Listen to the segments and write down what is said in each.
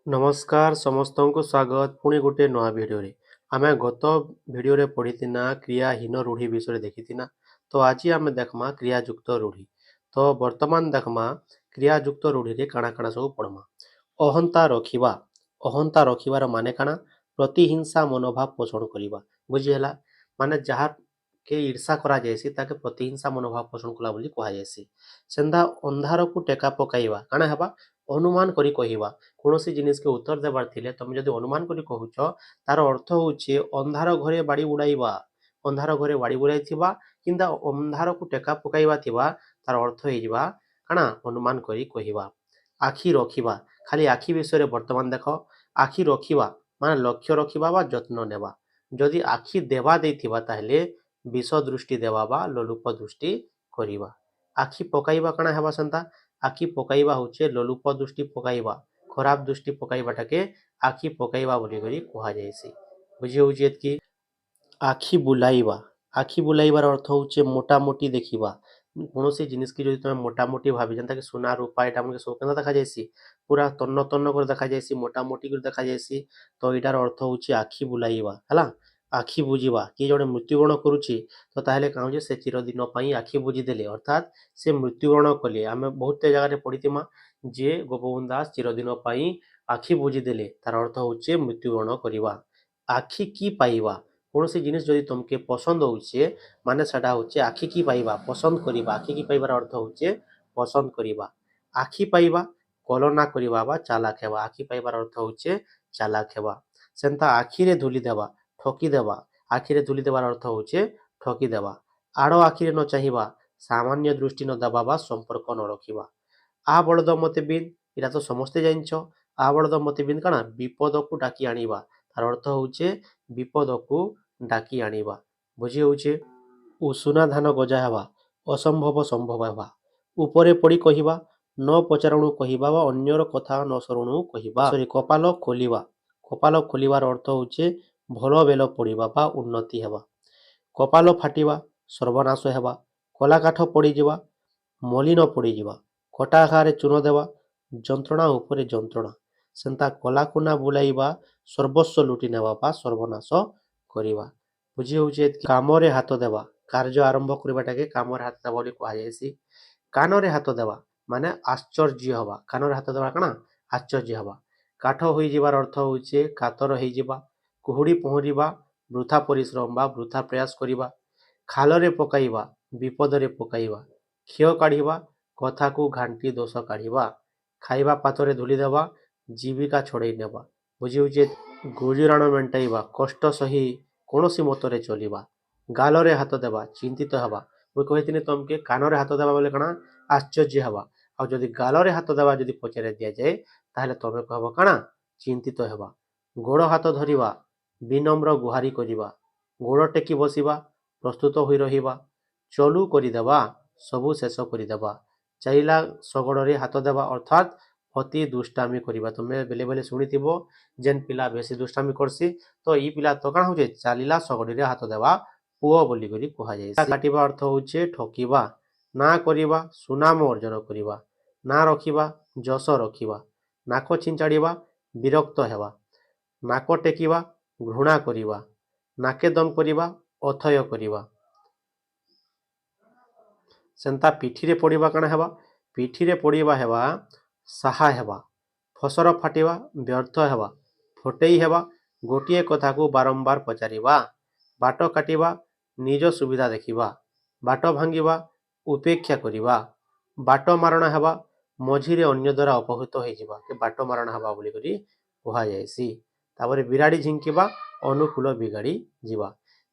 नमस्कार समस्तଙ୍କୁ ସ୍ୱାଗତ ପୁଣି ଗୋଟେ ନୂଆ ଭିଡ଼ିଓରେ। ଆମେ ଗତ ଭିଡ଼ିଓରେ ପଢ଼ିଥିନା କ୍ରିୟାହୀନ ରୂଢ଼ି ବିଷୟରେ ଦେଖିଥିନା। ତ ଆଜି ଆମେ ଦେଖମା କ୍ରିୟାଯୁକ୍ତ ରୂଢ଼ି। ତ ବର୍ତ୍ତମାନ ଦେଖମା କ୍ରିୟାଯୁକ୍ତ ରୂଢ଼ିରେ କାଣା କାଣା ସବୁ ପଢ଼ମା। ଅହନ୍ତା ରଖିବା। ଅହନ୍ତା ରଖିବାର ମାନେ କାଣା? ପ୍ରତିହିଂସା ମନୋଭାବ ପୋଷଣ କରିବା। ବୁଝିହେଲା? ମାନେ ଯାହାକେ ଈର୍ଷା କରାଯାଇସି ତାକେ ପ୍ରତିହିଂସା ମନୋଭାବ ପୋଷଣ କଲା ବୋଲି କୁହାଯାଇସି। ସେନ୍ତା ଅନ୍ଧାରକୁ ଟେକା ପକାଇବା କାଣା ହେବା? ଅନୁମାନ କରି କହିବା। କୌଣସି ଜିନିଷକେ ଉତ୍ତର ଦେବାର ଥିଲେ ତମେ ଯଦି ଅନୁମାନ କରି କହୁଛ ତାର ଅର୍ଥ ହଉଛି ଅନ୍ଧାର ଘରେ ବାଡ଼ି ଉଡ଼ାଇବା। ଅନ୍ଧାର ଘରେ ବାଡ଼ି ଉଡ଼ାଇଥିବା କିମ୍ବା ଅନ୍ଧାରକୁ ଟେକା ପକାଇବା ଥିବା ତାର ଅର୍ଥ ହେଇଯିବା କାଣା ଅନୁମାନ କରି କହିବା। ଆଖି ରଖିବା। ଖାଲି ଆଖି ବିଷୟରେ ବର୍ତ୍ତମାନ ଦେଖ। ଆଖି ରଖିବା ମାନେ ଲକ୍ଷ୍ୟ ରଖିବା ବା ଯତ୍ନ ନେବା। ଯଦି ଆଖି ଦେବା ଦେଇଥିବା ତାହେଲେ ବିଷ ଦୃଷ୍ଟି ଦେବା ବା ଲୋଲୁପ ଦୃଷ୍ଟି କରିବା। ଆଖି ପକାଇବା କାଣା ହେବା ସେନ୍ତା? ଆଖି ପକାଇବା ହଉଛି ଲୋଲୁପ ଦୃଷ୍ଟି ପକାଇବା। ଖରାପ ଦୃଷ୍ଟି ପକାଇବାଟାକେ ଆଖି ପକାଇବା ବୋଲିକରି କୁହାଯାଇସି। ବୁଝି ହଉଛି ଏତିକି? ଆଖି ବୁଲାଇବା। ଆଖି ବୁଲାଇବାର ଅର୍ଥ ହଉଛି ମୋଟାମୋଟି ଦେଖିବା। କୌଣସି ଜିନିଷକେ ଯଦି ତମେ ମୋଟାମୋଟି ଭାବି ଯେନ୍ତାକି ସୁନା ରୂପା ଏଇଟା ଆମକେ ସବୁ କେନ୍ତା ଦେଖାଯାଇସି? ପୁରା ତନ୍ନ ତନ୍ନ କରି ଦେଖାଯାଇସି, ମୋଟାମୋଟି କରି ଦେଖାଯାଇସି। ତ ଏଇଟାର ଅର୍ଥ ହଉଛି ଆଖି ବୁଲାଇବା ହେଲା। ଆଖି ବୁଜିବା। କିଏ ଜଣେ ମୃତ୍ୟୁବରଣ କରୁଛି ତ ତାହେଲେ କାଣା ହଉଛି ସେ ଚିରଦିନ ପାଇଁ ଆଖି ବୁଜିଦେଲେ ଅର୍ଥାତ୍ ସେ ମୃତ୍ୟୁବରଣ କଲେ। ଆମେ ବହୁତ ଜାଗାରେ ପଢ଼ିଥିମା ଯେ ଗୋପବନ୍ଧୁ ଦାସ ଚିରଦିନ ପାଇଁ ଆଖି ବୁଜିଦେଲେ ତାର ଅର୍ଥ ହଉଛି ମୃତ୍ୟୁବରଣ କରିବା। ଆଖି କି ପାଇବା। କୌଣସି ଜିନିଷ ଯଦି ତମକେ ପସନ୍ଦ ହଉଛେ ମାନେ ସେଟା ହଉଛି ଆଖି କି ପାଇବା ପସନ୍ଦ କରିବା। ଆଖି କି ପାଇବାର ଅର୍ଥ ହଉଛି ପସନ୍ଦ କରିବା। ଆଖି ପାଇବା କଲନା କରିବା ବା ଚାଲାକ ହେବା। ଆଖି ପାଇବାର ଅର୍ଥ ହଉଛି ଚାଲାକ ହେବା। ସେନ୍ତା ଆଖିରେ ଧୂଳି ଦେବା ଠକି ଦେବା। ଆଖିରେ ଧୂଳି ଦେବାର ଅର୍ଥ ହଉଛି ଠକି ଦେବା। ଆଡ଼ ଆଖିରେ ନ ଚାହିଁବା ସାମାନ୍ୟ ଦୃଷ୍ଟି ନ ଦେବା ବା ସମ୍ପର୍କ ନ ରଖିବା। ଆ ବଳଦ ମତେ ବିନ୍ଦ ଏଇଟା ତ ସମସ୍ତେ ଜାଣିଛ। ଆ ବଳଦ ମତେ ବିନ୍ଦ କାଣା? ବିପଦକୁ ଡାକି ଆଣିବା। ତାର ଅର୍ଥ ହଉଛି ବିପଦକୁ ଡାକି ଆଣିବା। ବୁଝି ହଉଛି? ଉଷୁନା ଧାନ ଗଜା ହେବା ଅସମ୍ଭବ ସମ୍ଭବ ହେବା। ଉପରେ ପଡ଼ି କହିବା ନ ପଚାରୁଣୁ କହିବା ବା ଅନ୍ୟର କଥା ନ ଶୁଣୁଣୁ କହିବା। କପାଳ ଖୋଲିବା। କପାଳ ଖୋଲିବାର ଅର୍ଥ ହଉଛି ଭଲ ବେଲ ପଡ଼ିବା ବା ଉନ୍ନତି ହେବା। କପାଳ ଫାଟିବା ସର୍ବନାଶ ହେବା। କଲା କାଠ ପଡ଼ିଯିବା ମଲିନ ପଡ଼ିଯିବା। କଟା ଘାରେ ଚୂନ ଦେବା ଯନ୍ତ୍ରଣା ଉପରେ ଯନ୍ତ୍ରଣା। ସେନ୍ତା କଲାକୁନା ବୁଲାଇବା ସର୍ବସ୍ୱ ଲୁଟି ନେବା ବା ସର୍ବନାଶ କରିବା। ବୁଝି ହଉଛି ଏତିକି? କାମରେ ହାତ ଦେବା। କାର୍ଯ୍ୟ ଆରମ୍ଭ କରିବାଟାକେ କାମରେ ହାତ ଦେବା ବୋଲି କୁହାଯାଇସି। କାନରେ ହାତ ଦେବା ମାନେ ଆଶ୍ଚର୍ଯ୍ୟ ହେବା। କାନରେ ହାତ ଦେବା କାଣା? ଆଶ୍ଚର୍ଯ୍ୟ ହେବା। କାଠ ହୋଇଯିବାର ଅର୍ଥ ହଉଛି କାତର ହେଇଯିବା। କୁହୁଡ଼ି ପହଁରିବା ବୃଥା ପରିଶ୍ରମ ବା ବୃଥା ପ୍ରୟାସ କରିବା। ଖାଲରେ ପକାଇବା ବିପଦରେ ପକାଇବା। କ୍ଷୟ କାଢ଼ିବା କଥାକୁ ଘାଣ୍ଟି ଦୋଷ କାଢ଼ିବା। ଖାଇବା ପାତ୍ରରେ ଧୂଳି ଦେବା ଜୀବିକା ଛଡ଼େଇ ନେବା। ବୁଝି ହଉଛି? ଗୁଜୁରାଣ ମେଣ୍ଟାଇବା କଷ୍ଟ ସହି କୌଣସି ମତରେ ଚଳିବା। ଗାଲରେ ହାତ ଦେବା ଚିନ୍ତିତ ହେବା। ମୁଁ କହିଥିଲି ତମକେ କାନରେ ହାତ ଦେବା ବୋଲେ କାଣା? ଆଶ୍ଚର୍ଯ୍ୟ ହେବା। ଆଉ ଯଦି ଗାଲରେ ହାତ ଦେବା ଯଦି ପଚାରି ଦିଆଯାଏ ତାହେଲେ ତମେ କହିବ କାଣା? ଚିନ୍ତିତ ହେବା। ଗୋଡ଼ ହାତ ଧରିବା ବିନମ୍ର ଗୁହାରି କରିବା। ଗୋଡ଼ ଟେକି ବସିବା ପ୍ରସ୍ତୁତ ହୋଇ ରହିବା। ଚଲୁ କରିଦେବା ସବୁ ଶେଷ କରିଦେବା। ଚାଇଲା ଶଗଡ଼ରେ ହାତ ଦେବା ଅର୍ଥାତ୍ ଅତି ଦୁଷ୍ଟାମି କରିବା। ତମେ ବେଲେ ବେଲେ ଶୁଣିଥିବ ଯେନ୍ ପିଲା ବେଶୀ ଦୁଷ୍ଟାମି କରସି ତ ଇ ପିଲା ତ କାଣା ହଉଛି ଚାଲିଲା ଶଗଡ଼ିରେ ହାତ ଦେବା ପୁଅ ବୋଲିକରି କୁହାଯାଇଛି। କାଟିବା ଅର୍ଥ ହଉଛି ଠକିବା। ନାଁ କରିବା ସୁନାମ ଅର୍ଜନ କରିବା। ନାଁ ରଖିବା ଯଶ ରଖିବା। ନାକ ଛିଞ୍ଚାଡ଼ିବା ବିରକ୍ତ ହେବା। ନାକ ଟେକିବା ଘୃଣା କରିବା। ନାକେ ଦମ କରିବା ଅଥୟ କରିବା। ସେନ୍ତା ପିଠିରେ ପଡ଼ିବା କାଣା ହେବା? ପିଠିରେ ପଡ଼ିବା ହେବା ସାହା ହେବା। ଫସର ଫାଟିବା ବ୍ୟର୍ଥ ହେବା। ଫଟେଇ ହେବା ଗୋଟିଏ କଥାକୁ ବାରମ୍ବାର ପଚାରିବା। ବାଟ କାଟିବା ନିଜ ସୁବିଧା ଦେଖିବା। ବାଟ ଭାଙ୍ଗିବା ଉପେକ୍ଷା କରିବା। ବାଟ ମାରଣା ହେବା ମଝିରେ ଅନ୍ୟ ଦ୍ୱାରା ଅପହୃତ ହେଇଯିବା। ବାଟ ମାରଣା ହେବା ବୋଲିକରି କୁହାଯାଇସି। ତାପରେ ବିରାଡ଼ି ଝିଙ୍କିବା ଅନୁକୂଳ ବିଗାଡ଼ି ଯିବା।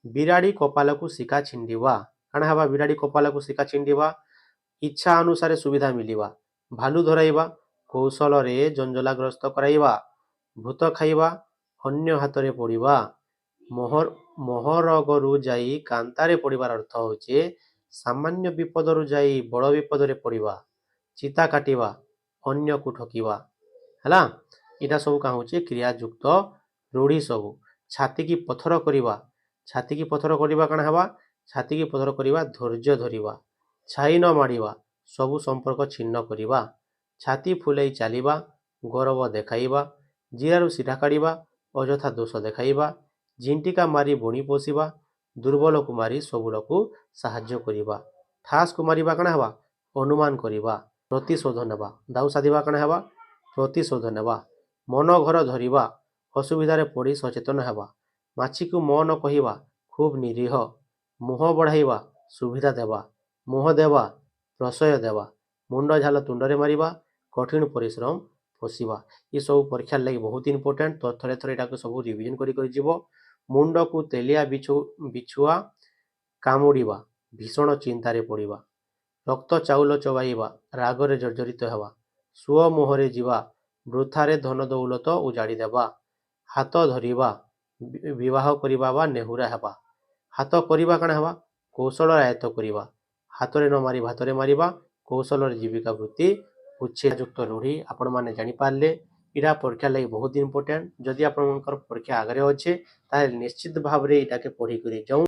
ବିରାଡ଼ି କପାଳକୁ ଶିକା ଛିଣ୍ଡିବା କାଣା ହେବା? ବିରାଡ଼ି କପାଳକୁ ଶିକା ଛିଣ୍ଡିବା ଇଚ୍ଛା ଅନୁସାରେ ସୁବିଧା ମିଳିବା। ଭାଲୁ ଧରାଇବା କୌଶଳରେ ଜଞ୍ଜଲାଗ୍ରସ୍ତ କରାଇବା। ଭୂତ ଖାଇବା ଅନ୍ୟ ହାତରେ ପଡ଼ିବା। ମହରଗରୁ ଯାଇ କାନ୍ତାରେ ପଡ଼ିବାର ଅର୍ଥ ହଉଛି ସାମାନ୍ୟ ବିପଦରୁ ଯାଇ ବଡ଼ ବିପଦରେ ପଡ଼ିବା। ଚିତା କାଟିବା ଅନ୍ୟକୁ ଠକିବା। ହେଲା? ଏଇଟା ସବୁ କାଣା ହଉଛି କ୍ରିୟାଯୁକ୍ତ ରୂଢ଼ି ସବୁ। ଛାତିକି ପଥର କରିବା। ଛାତିକି ପଥର କରିବା କାଣା ହେବା? ଛାତିକି ପଥର କରିବା ଧୈର୍ଯ୍ୟ ଧରିବା। ଛାଇ ନ ମାଡ଼ିବା ସବୁ ସମ୍ପର୍କ ଛିନ୍ନ କରିବା। ଛାତି ଫୁଲେଇ ଚାଲିବା ଗୌରବ ଦେଖାଇବା। ଜିରାରୁ ସିଧା କାଢ଼ିବା, ଅଯଥା ଦୋଷ ଦେଖାଇବା, ଝିଣ୍ଟିକା ମାରି ବଣି ପୋଷିବା, ଦୁର୍ବଳକୁ ମାରି ସବୁଳକୁ ସାହାଯ୍ୟ କରିବା। ଠାସକୁ ମାରିବା କାଣା ହେବା? ଅନୁମାନ କରିବା, ପ୍ରତିଶୋଧ ନେବା। ଦାଉ ସାଧିବା କାଣା ହେବା? ପ୍ରତିଶୋଧ ନେବା। ମନ ଘର ଧରିବା, ଅସୁବିଧାରେ ପଡ଼ି ସଚେତନ ହେବା। ମାଛିକୁ ମ ନ କହିବା, ଖୁବ୍ ନିରୀହ। ମୁହଁ ବଢ଼ାଇବା, ସୁବିଧା ଦେବା। ମୁହଁ ଦେବା, ପ୍ରଶ୍ରୟ ଦେବା। ମୁଣ୍ଡ ଝାଲ ତୁଣ୍ଡରେ ମାରିବା, କଠିନ ପରିଶ୍ରମ ପୋଷିବା। ଏସବୁ ପରୀକ୍ଷାର ଲାଗି ବହୁତ ଇମ୍ପୋର୍ଟାଣ୍ଟ। ତ ଥରେ ଥରେ ଏଟାକୁ ସବୁ ରିଭିଜନ କରି ଯିବ। ମୁଣ୍ଡକୁ ତେଲିଆ ବିଛୁଆ କାମୁଡ଼ିବା, ଭୀଷଣ ଚିନ୍ତାରେ ପଡ଼ିବା। ରକ୍ତ ଚାଉଳ ଚୋବାଇବା, ରାଗରେ ଜର୍ଜରିତ ହେବା। ସୁଅ ମୁହଁରେ ଯିବା, ବୃଥାରେ ଧନ ଦୌଲତ ଉଜାଡ଼ି ଦେବା। ହାତ ଧରିବା, ବିବାହ କରିବା ବା ନେହୁରା ହେବା। ହାତ କରିବା କାଣା ହେବା? କୌଶଳ ଆୟତ୍ତ କରିବା। ହାତରେ ନ ମାରି ଭାତରେ ମାରିବା, କୌଶଳରେ ଜୀବିକା ବୃତ୍ତି ଉଚ୍ଛେଦ ଯୁକ୍ତ ରୂଢ଼ି ଆପଣମାନେ ଜାଣିପାରିଲେ। ଏଇଟା ପରୀକ୍ଷା ଲାଗି ବହୁତ ଇମ୍ପୋର୍ଟାଣ୍ଟ। ଯଦି ଆପଣଙ୍କର ପରୀକ୍ଷା ଆଗରେ ଅଛେ ତାହେଲେ ନିଶ୍ଚିତ ଭାବରେ ଏଇଟାକେ ପଢ଼ିକରି ଯାଉନ୍।